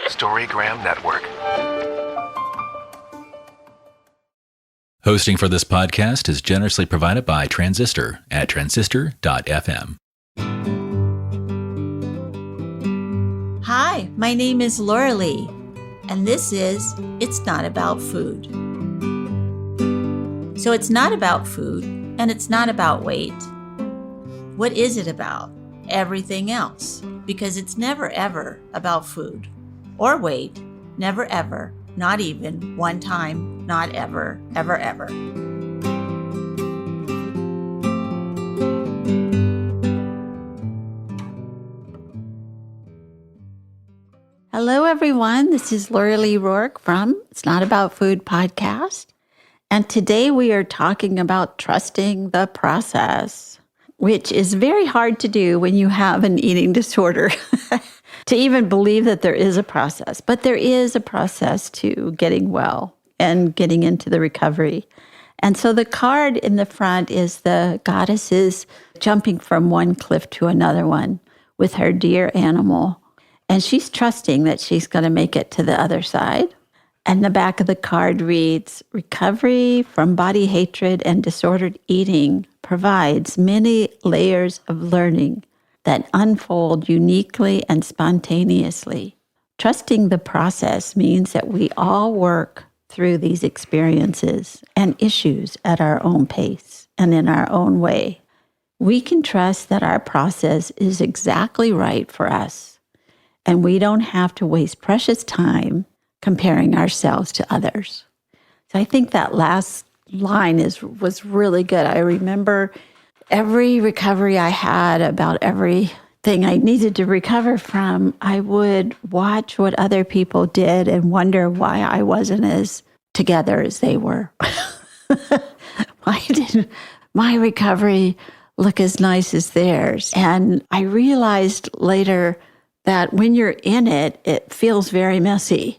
Storygram Network. Hosting for this podcast is generously provided by Transistor at transistor.fm. Hi, my name is Laurelee, and this is It's Not About Food. So it's not about food, and it's not about weight. What is it about? Everything else, because it's never ever about food or weight, never ever, not even one time, not ever, ever, ever. Hello, everyone. This is Laurelee Roark from It's Not About Food podcast. And today we are talking about trusting the process, which is very hard to do when you have an eating disorder, to even believe that there is a process. But there is a process to getting well and getting into the recovery. And so the card in the front is the goddesses jumping from one cliff to another one with her dear animal. And she's trusting that she's going to make it to the other side. And the back of the card reads, recovery from body hatred and disordered eating provides many layers of learning that unfold uniquely and spontaneously. Trusting the process means that we all work through these experiences and issues at our own pace and in our own way. We can trust that our process is exactly right for us, and we don't have to waste precious time comparing ourselves to others. So I think that last line was really good. I remember every recovery I had about everything I needed to recover from, I would watch what other people did and wonder why I wasn't as together as they were. Why didn't my recovery look as nice as theirs? And I realized later that when you're in it, it feels very messy.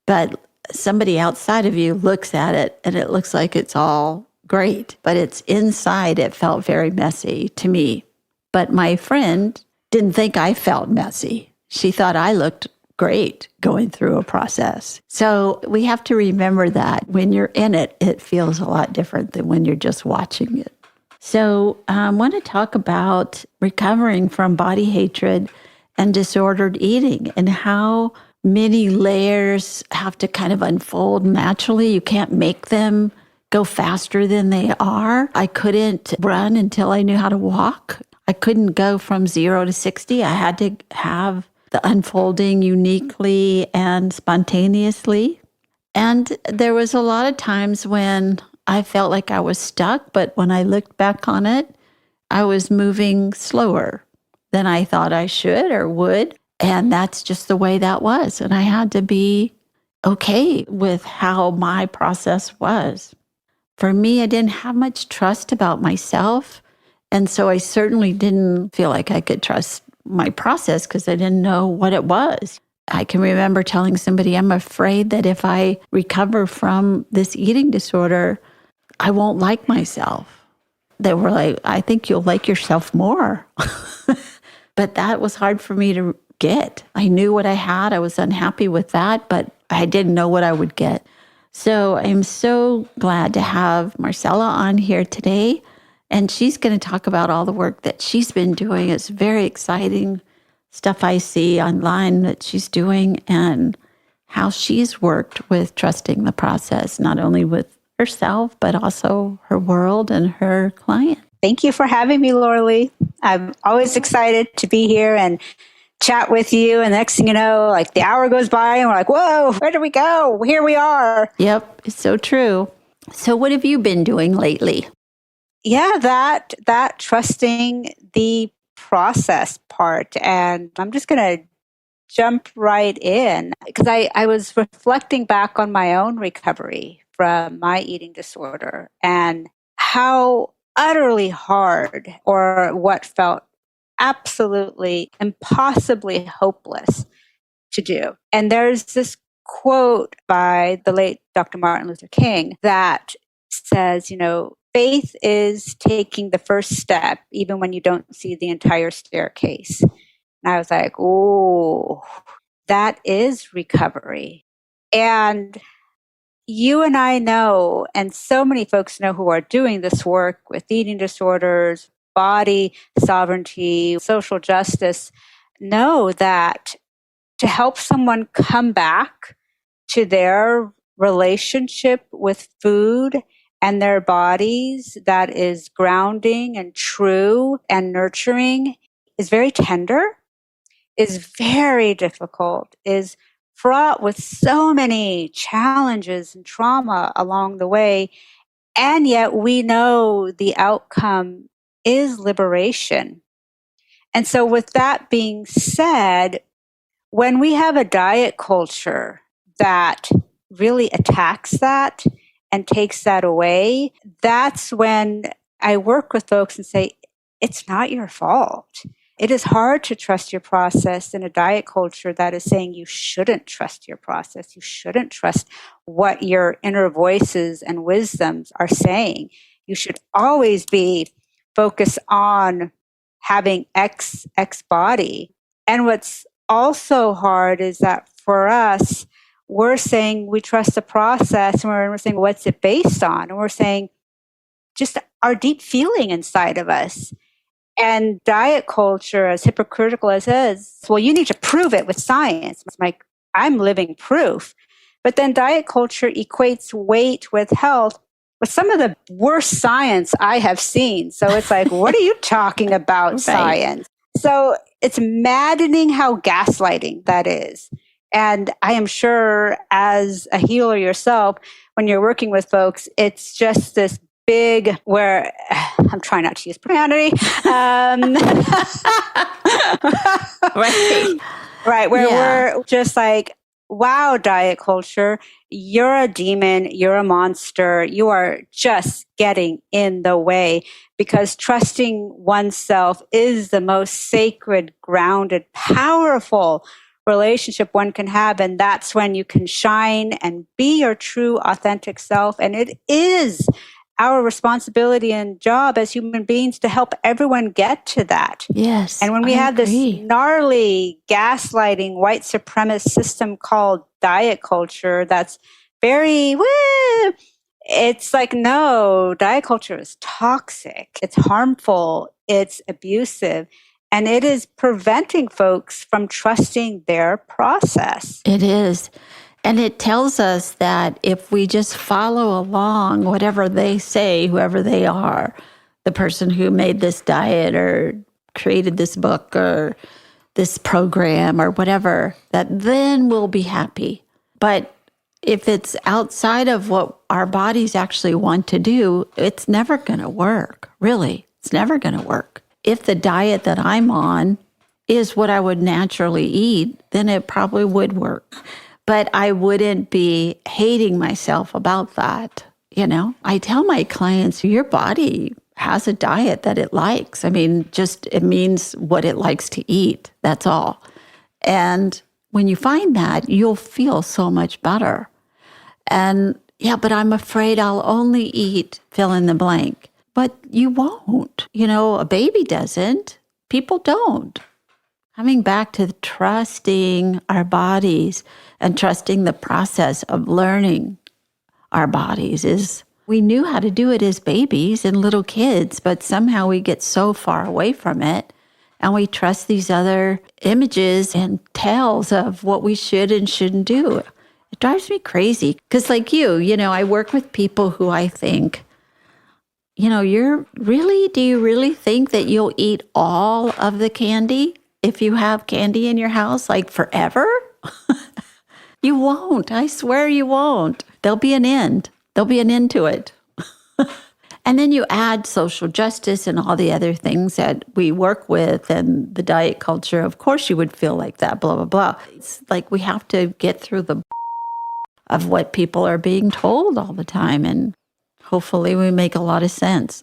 But somebody outside of you looks at it and it looks like it's all great. But it's inside, it felt very messy to me. But my friend didn't think I felt messy. She thought I looked great going through a process. So we have to remember that when you're in it, it feels a lot different than when you're just watching it. So I want to talk about recovering from body hatred and disordered eating and how many layers have to kind of unfold naturally. You can't make them go faster than they are. I couldn't run until I knew how to walk. I couldn't go from 0 to 60. I had to have the unfolding uniquely and spontaneously. And there was a lot of times when I felt like I was stuck, but when I looked back on it, I was moving slower than I thought I should or would. And that's just the way that was. And I had to be okay with how my process was. For me, I didn't have much trust about myself. And so I certainly didn't feel like I could trust my process because I didn't know what it was. I can remember telling somebody, I'm afraid that if I recover from this eating disorder, I won't like myself. They were like, I think you'll like yourself more. But that was hard for me to get. I knew what I had. I was unhappy with that, but I didn't know what I would get. So I'm so glad to have Marcella on here today. And she's going to talk about all the work that she's been doing. It's very exciting stuff I see online that she's doing and how she's worked with trusting the process, not only with herself, but also her world and her client. Thank you for having me, Laurelee. I'm always excited to be here and chat with you. And the next thing you know, like the hour goes by and we're like, whoa, where did we go? Here we are. Yep, it's so true. So what have you been doing lately? Yeah, that trusting the process part. And I'm just going to jump right in because I was reflecting back on my own recovery from my eating disorder and how utterly hard or what felt absolutely impossibly hopeless to do. And there's this quote by the late Dr. Martin Luther King that says, faith is taking the first step, even when you don't see the entire staircase. And I was like, oh, that is recovery. And you and I know, and so many folks know who are doing this work with eating disorders, body sovereignty, social justice, know that to help someone come back to their relationship with food and their bodies that is grounding and true and nurturing is very tender, is very difficult, is fraught with so many challenges and trauma along the way. And yet we know the outcome is liberation. And so, with that being said, when we have a diet culture that really attacks that and takes that away, that's when I work with folks and say, it's not your fault. It is hard to trust your process in a diet culture that is saying you shouldn't trust your process. You shouldn't trust what your inner voices and wisdoms are saying. You should always be focused on having X body. And what's also hard is that for us, we're saying we trust the process, and we're saying, what's it based on? And we're saying just our deep feeling inside of us. And diet culture, as hypocritical as it is, well, you need to prove it with science. It's like, I'm living proof. But then diet culture equates weight with health with some of the worst science I have seen. So it's like, what are you talking about, science? So it's maddening how gaslighting that is. And I am sure as a healer yourself, when you're working with folks, it's just this big where I'm trying not to use profanity. Right. Where we're just like, wow, diet culture, you're a demon, you're a monster, you are just getting in the way, because trusting oneself is the most sacred, grounded, powerful relationship one can have. And that's when you can shine and be your true, authentic self. And it is our responsibility and job as human beings to help everyone get to that. Yes. And when we have this gnarly, gaslighting, white supremacist system called diet culture, that's very, it's like, no, diet culture is toxic. It's harmful. It's abusive. And it is preventing folks from trusting their process. It is. And it tells us that if we just follow along whatever they say, whoever they are, the person who made this diet or created this book or this program or whatever, that then we'll be happy. But if it's outside of what our bodies actually want to do, it's never going to work, really. It's never going to work. If the diet that I'm on is what I would naturally eat, then it probably would work. But I wouldn't be hating myself about that. You know, I tell my clients, your body has a diet that it likes. I mean, just it means what it likes to eat. That's all. And when you find that, you'll feel so much better. And yeah, but I'm afraid I'll only eat fill in the blank. But you won't. You know, a baby doesn't. People don't. Coming back to trusting our bodies and trusting the process of learning our bodies is, we knew how to do it as babies and little kids, but somehow we get so far away from it and we trust these other images and tales of what we should and shouldn't do. It drives me crazy because like you know, I work with people who I think, you know, do you really think that you'll eat all of the candy? If you have candy in your house, like forever, you won't. I swear you won't. There'll be an end. There'll be an end to it. And then you add social justice and all the other things that we work with and the diet culture. Of course, you would feel like that, blah, blah, blah. It's like we have to get through the of what people are being told all the time. And hopefully we make a lot of sense.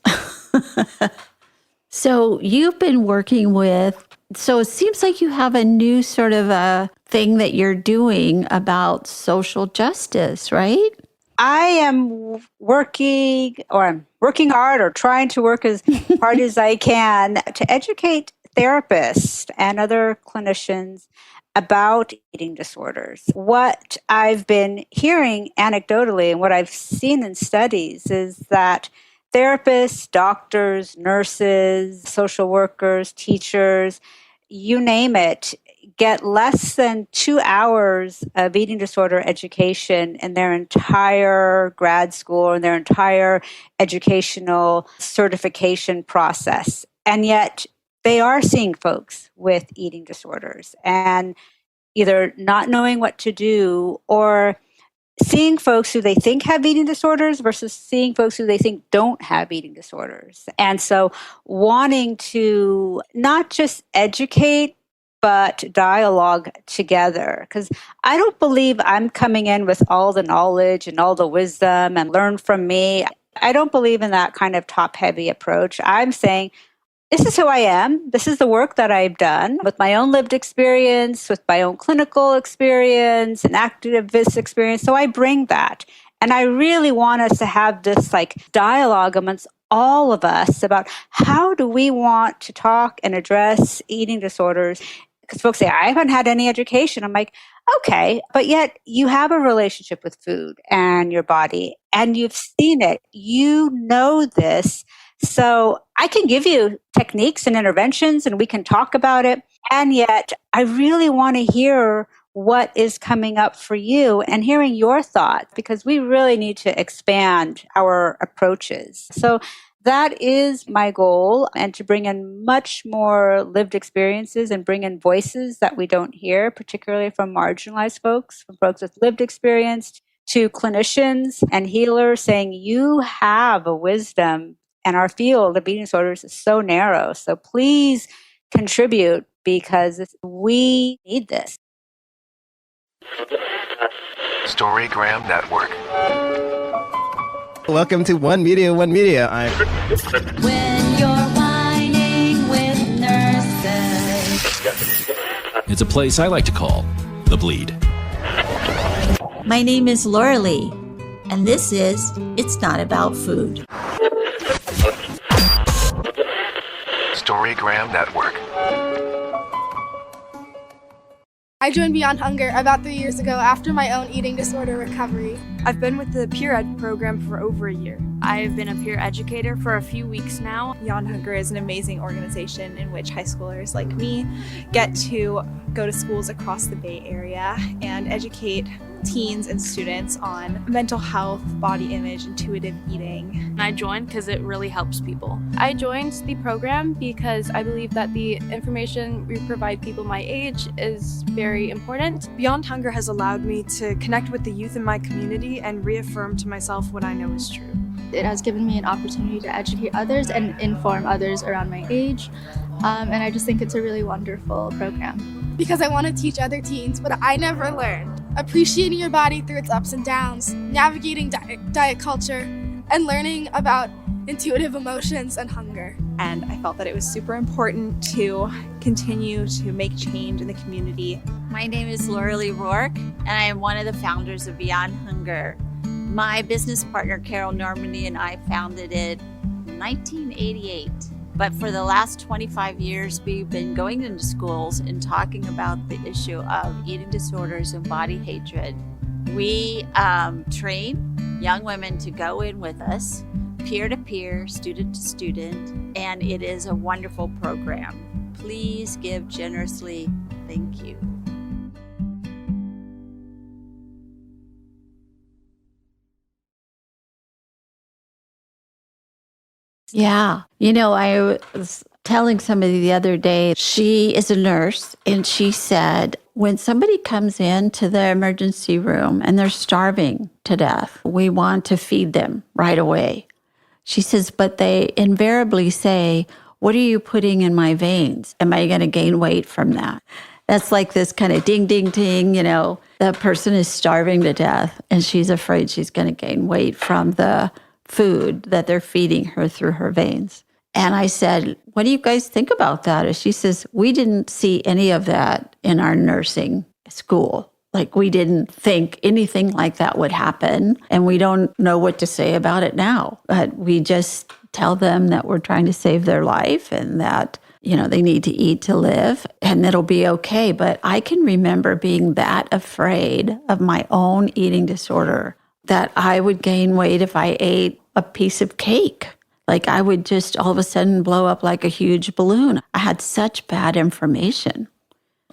So you've been working with, so it seems like you have a new sort of a thing that you're doing about social justice, right? I am working hard or trying to work as hard as I can to educate therapists and other clinicians about eating disorders. What I've been hearing anecdotally and what I've seen in studies is that therapists, doctors, nurses, social workers, teachers, you name it, get less than 2 hours of eating disorder education in their entire grad school and their entire educational certification process. And yet they are seeing folks with eating disorders and either not knowing what to do or seeing folks who they think have eating disorders versus seeing folks who they think don't have eating disorders. And so wanting to not just educate, but dialogue together. Because I don't believe I'm coming in with all the knowledge and all the wisdom and learn from me. I don't believe in that kind of top heavy approach. I'm saying, this is who I am. This is the work that I've done with my own lived experience, with my own clinical experience and activist experience. So I bring that. And I really want us to have this dialogue amongst all of us about how do we want to talk and address eating disorders. Because folks say, I haven't had any education. I'm like, okay, but yet you have a relationship with food and your body and you've seen it. You know this. So I can give you techniques and interventions and we can talk about it. And yet I really want to hear what is coming up for you and hearing your thoughts because we really need to expand our approaches. So that is my goal, and to bring in much more lived experiences and bring in voices that we don't hear, particularly from marginalized folks, from folks with lived experience to clinicians and healers saying, you have a wisdom. And our field of eating disorders is so narrow. So please contribute because we need this. Storygram Network. Welcome to One Media, One Media. When you're whining with nurses. It's a place I like to call The Bleed. My name is Laurelee, and this is It's Not About Food. Storygram Network. I joined Beyond Hunger about 3 years ago after my own eating disorder recovery. I've been with the Peer Ed program for over a year. I've been a peer educator for a few weeks now. Beyond Hunger is an amazing organization in which high schoolers like me get to go to schools across the Bay Area and educate teens and students on mental health, body image, intuitive eating. I joined because it really helps people. I joined the program because I believe that the information we provide people my age is very important. Beyond Hunger has allowed me to connect with the youth in my community and reaffirm to myself what I know is true. It has given me an opportunity to educate others and inform others around my age. And I just think it's a really wonderful program. Because I want to teach other teens what I never learned. Appreciating your body through its ups and downs, navigating diet culture, and learning about intuitive emotions and hunger. And I felt that it was super important to continue to make change in the community. My name is Laurelee Roark, and I am one of the founders of Beyond Hunger. My business partner, Carol Normandy, and I founded it in 1988. But for the last 25 years, we've been going into schools and talking about the issue of eating disorders and body hatred. We train young women to go in with us, peer-to-peer, student-to-student, and it is a wonderful program. Please give generously. Thank you. Yeah. I was telling somebody the other day, she is a nurse, and she said, when somebody comes into the emergency room and they're starving to death, we want to feed them right away. She says, but they invariably say, what are you putting in my veins? Am I going to gain weight from that? That's like this kind of ding, ding, ding, that person is starving to death and she's afraid she's going to gain weight from the food that they're feeding her through her veins. And I said, what do you guys think about that? And she says, we didn't see any of that in our nursing school. We didn't think anything like that would happen. And we don't know what to say about it now. But we just tell them that we're trying to save their life and that they need to eat to live and it'll be okay. But I can remember being that afraid of my own eating disorder that I would gain weight if I ate a piece of cake. Like I would just all of a sudden blow up like a huge balloon. I had such bad information.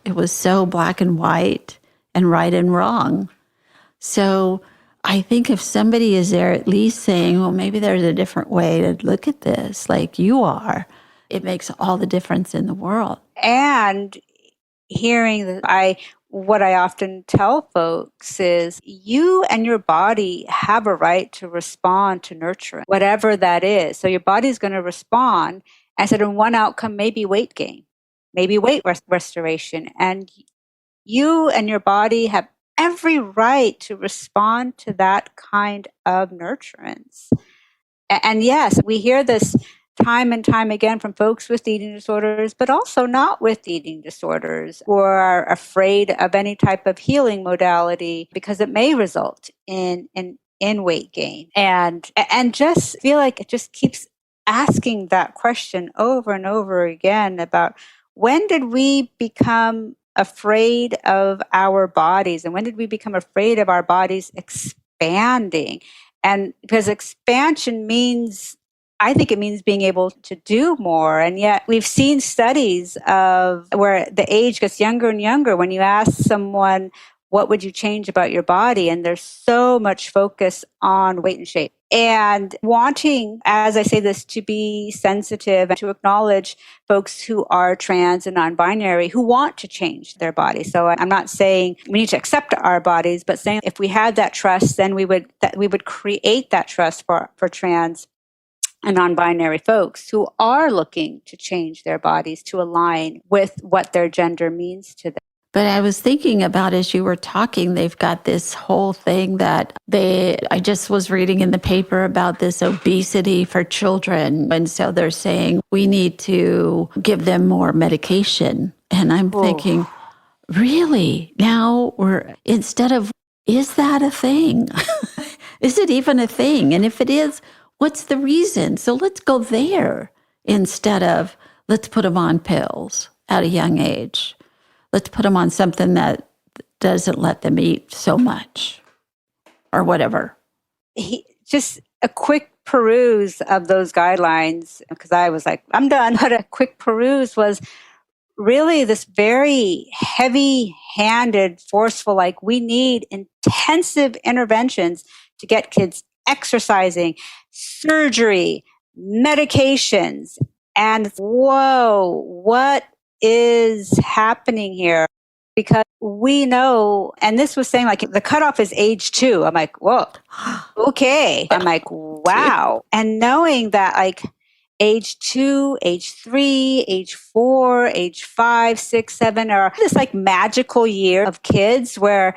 It was so black and white and right and wrong. So I think if somebody is there at least saying, well, maybe there's a different way to look at this, like you are, it makes all the difference in the world. And hearing that what I often tell folks is you and your body have a right to respond to nurturing, whatever that is. So your body's going to respond. I said, and one outcome may be weight gain, maybe weight restoration. And you and your body have every right to respond to that kind of nurturance. And yes, we hear this time and time again from folks with eating disorders, but also not with eating disorders, who are afraid of any type of healing modality because it may result in weight gain. And just feel like it just keeps asking that question over and over again about when did we become afraid of our bodies, and when did we become afraid of our bodies expanding? And because expansion means, I think it means being able to do more. And yet we've seen studies of where the age gets younger and younger. When you ask someone, what would you change about your body? And there's so much focus on weight and shape. And wanting, as I say this, to be sensitive and to acknowledge folks who are trans and non-binary who want to change their body. So I'm not saying we need to accept our bodies, but saying if we had that trust, then we would create that trust for trans and non-binary folks who are looking to change their bodies to align with what their gender means to them. But I was thinking about, as you were talking, they've got this whole thing that I just was reading in the paper about this obesity for children. And so they're saying we need to give them more medication. And I'm thinking, really? Now instead of, is that a thing? Is it even a thing? And if it is, what's the reason? So let's go there instead of let's put them on pills at a young age. Let's put them on something that doesn't let them eat so much or whatever. Just a quick peruse of those guidelines, because I was like, I'm done. But a quick peruse was really this very heavy-handed, forceful, like we need intensive interventions to get kids exercising, surgery, medications, and whoa, what is happening here? Because we know, and this was saying like the cutoff is age 2. I'm like, whoa, okay. I'm like, wow. And knowing that like age 2, age 3, age 4, age 5, 6, 7 are this like magical year of kids where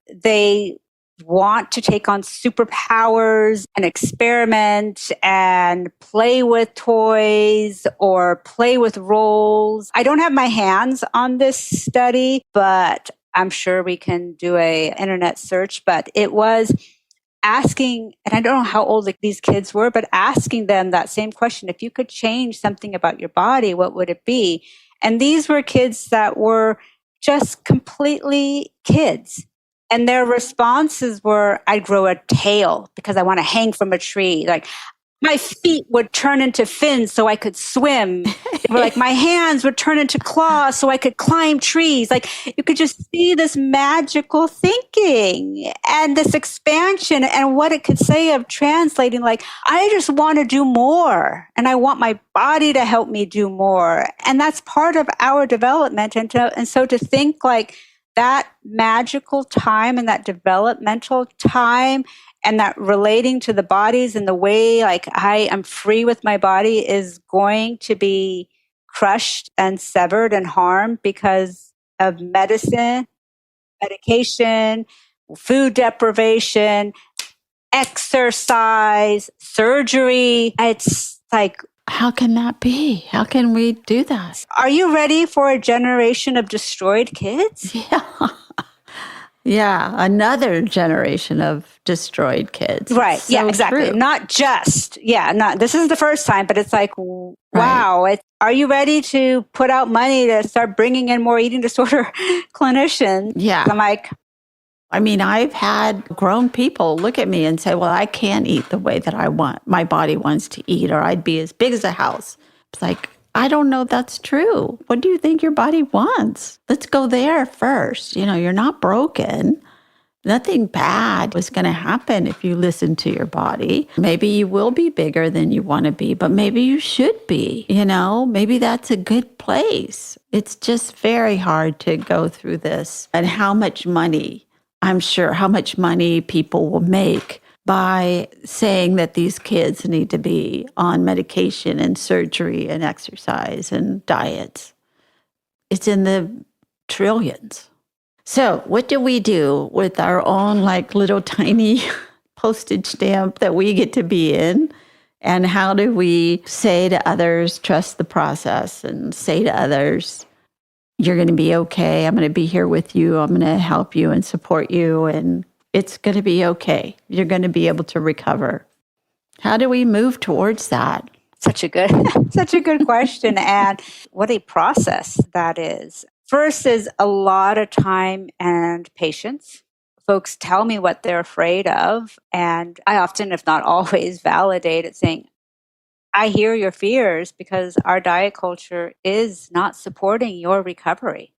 they want to take on superpowers and experiment and play with toys or play with roles. I don't have my hands on this study, but I'm sure we can do a internet search. But it was asking, and I don't know how old these kids were, but asking them that same question. If you could change something about your body, what would it be? And these were kids that were just completely kids. And their responses were, I'd grow a tail because I want to hang from a tree. Like my feet would turn into fins so I could swim. They were like, my hands would turn into claws so I could climb trees. Like you could just see this magical thinking and this expansion and what it could say of translating. Like, I just want to do more and I want my body to help me do more. And that's part of our development. And so to think like, that magical time and that developmental time and that relating to the bodies and the way like I am free with my body is going to be crushed and severed and harmed because of medicine, medication, food deprivation, exercise, surgery. It's like, how can that be? How can we do that? Are you ready for a generation of destroyed kids? Yeah. Yeah, another generation of destroyed kids. Right. So Yeah, exactly. true. Not just, this isn't the first time, but it's like, wow, are you ready to put out money to start bringing in more eating disorder clinicians? Yeah. I'm like, I mean, I've had grown people look at me and say, well, I can't eat the way that I want, my body wants to eat, or I'd be as big as a house. It's like, I don't know that's true. What do you think your body wants? Let's go there first. You're not broken. Nothing bad is going to happen if you listen to your body. Maybe you will be bigger than you want to be, but maybe you should be. Maybe that's a good place. It's just very hard to go through this. And how much money people will make by saying that these kids need to be on medication and surgery and exercise and diets. It's in the trillions. So what do we do with our own little tiny postage stamp that we get to be in? And how do we say to others, trust the process, and say to others, you're going to be okay. I'm going to be here with you. I'm going to help you and support you. And it's going to be okay. You're going to be able to recover. How do we move towards that? such a good question. And what a process that is. First is a lot of time and patience. Folks tell me what they're afraid of. And I often, if not always, validate it saying, I hear your fears because our diet culture is not supporting your recovery.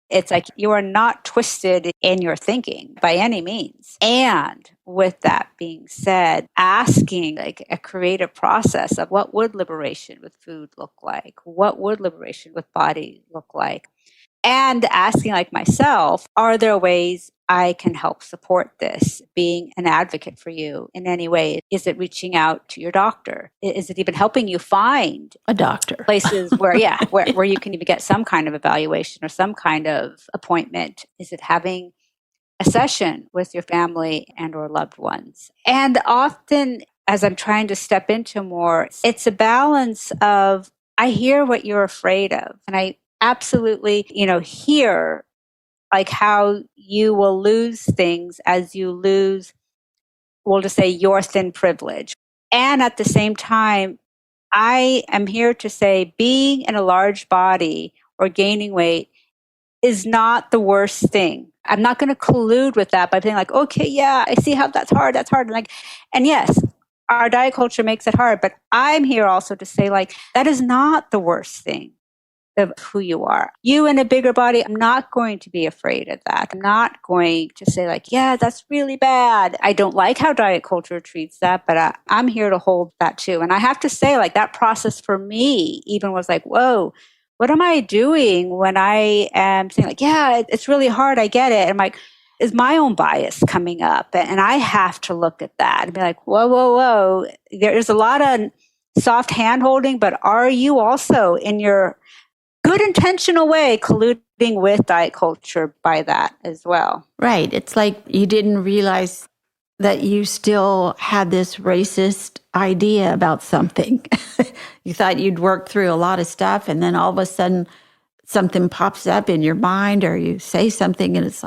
It's like you are not twisted in your thinking by any means. And with that being said, asking a creative process of what would liberation with food look like? What would liberation with body look like? And asking myself, are there ways I can help support this? Being an advocate for you in any way. Is it reaching out to your doctor? Is it even helping you find a doctor? Places where, where you can even get some kind of evaluation or some kind of appointment? Is it having a session with your family and or loved ones? And often, as I'm trying to step into more, it's a balance of, I hear what you're afraid of. And I absolutely, hear how you will lose things as you lose, we'll just say, your thin privilege. And at the same time, I am here to say being in a large body or gaining weight is not the worst thing. I'm not going to collude with that by being okay, yeah, I see how that's hard. And yes, our diet culture makes it hard, but I'm here also to say that is not the worst thing of who you are. You in a bigger body, I'm not going to be afraid of that. I'm not going to say yeah, that's really bad. I don't like how diet culture treats that, but I'm here to hold that too. And I have to say that process for me even was whoa, what am I doing when I am saying yeah, it's really hard. I get it. And I'm is my own bias coming up? And I have to look at that and be whoa. There's a lot of soft hand holding, but are you also in your good intentional way colluding with diet culture by that as well? Right. It's you didn't realize that you still had this racist idea about something. You thought you'd worked through a lot of stuff, and then all of a sudden something pops up in your mind, or you say something and it's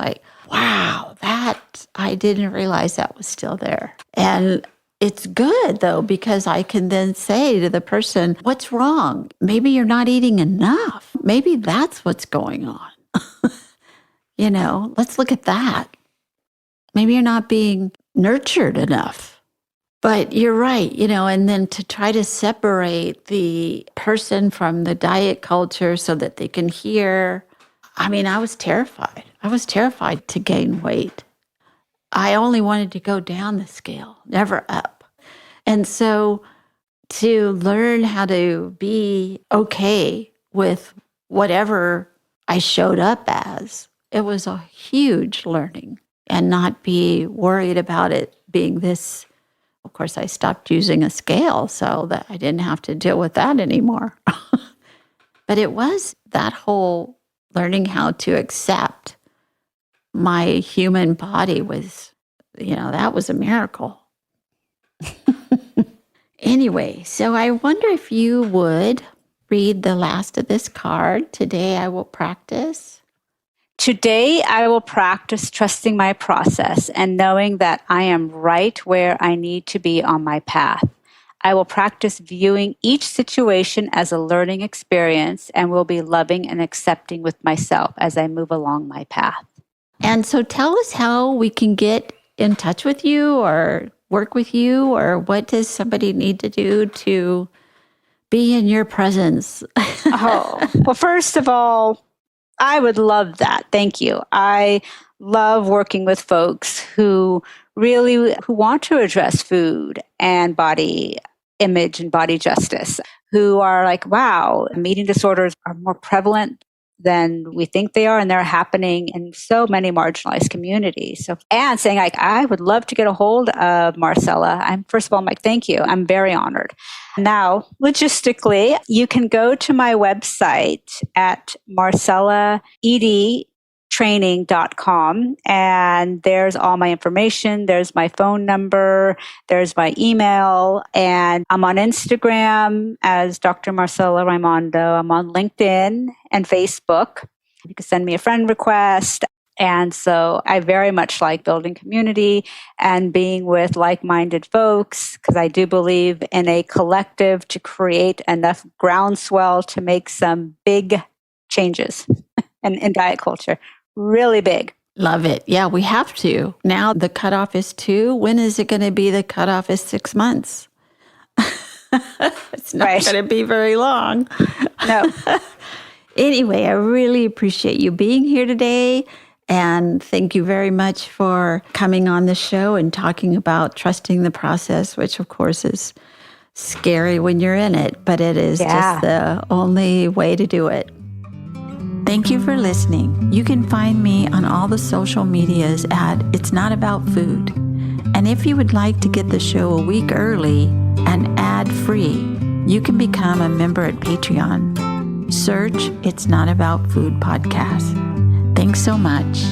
wow, I didn't realize that was still there. And it's good, though, because I can then say to the person, what's wrong? Maybe you're not eating enough. Maybe that's what's going on. Let's look at that. Maybe you're not being nurtured enough. But you're right, and then to try to separate the person from the diet culture so that they can hear. I mean, I was terrified. I was terrified to gain weight. I only wanted to go down the scale, never up. And so to learn how to be okay with whatever I showed up as, it was a huge learning, and not be worried about it being this. Of course, I stopped using a scale so that I didn't have to deal with that anymore. But it was that whole learning how to accept my human body was, that was a miracle. Anyway, so I wonder if you would read the last of this card. Today I will practice. Today, I will practice trusting my process and knowing that I am right where I need to be on my path. I will practice viewing each situation as a learning experience and will be loving and accepting with myself as I move along my path. And so tell us how we can get in touch with you or work with you, or what does somebody need to do to be in your presence? Well, first of all, I would love that. Thank you. I love working with folks who want to address food and body image and body justice, who are like, wow, eating disorders are more prevalent than we think they are, and they're happening in so many marginalized communities. So, and saying like, I would love to get a hold of Marcella. First of all, I'm like, thank you. I'm very honored. Now, logistically, you can go to my website at marcellaedtraining.com, and there's all my information. There's my phone number. There's my email, and I'm on Instagram as Dr. Marcella Raimondo. I'm on LinkedIn and Facebook. You can send me a friend request. And so I very much like building community and being with like-minded folks, because I do believe in a collective to create enough groundswell to make some big changes in diet culture. Really big. Love it. Yeah, we have to. Now the cutoff is 2. When is it going to be? The cutoff is 6 months. It's not going to be very long. No. Anyway, I really appreciate you being here today. And thank you very much for coming on the show and talking about trusting the process, which of course is scary when you're in it, but it is just the only way to do it. Thank you for listening. You can find me on all the social medias at It's Not About Food. And if you would like to get the show a week early and ad-free, you can become a member at Patreon. Search It's Not About Food podcast. Thanks so much.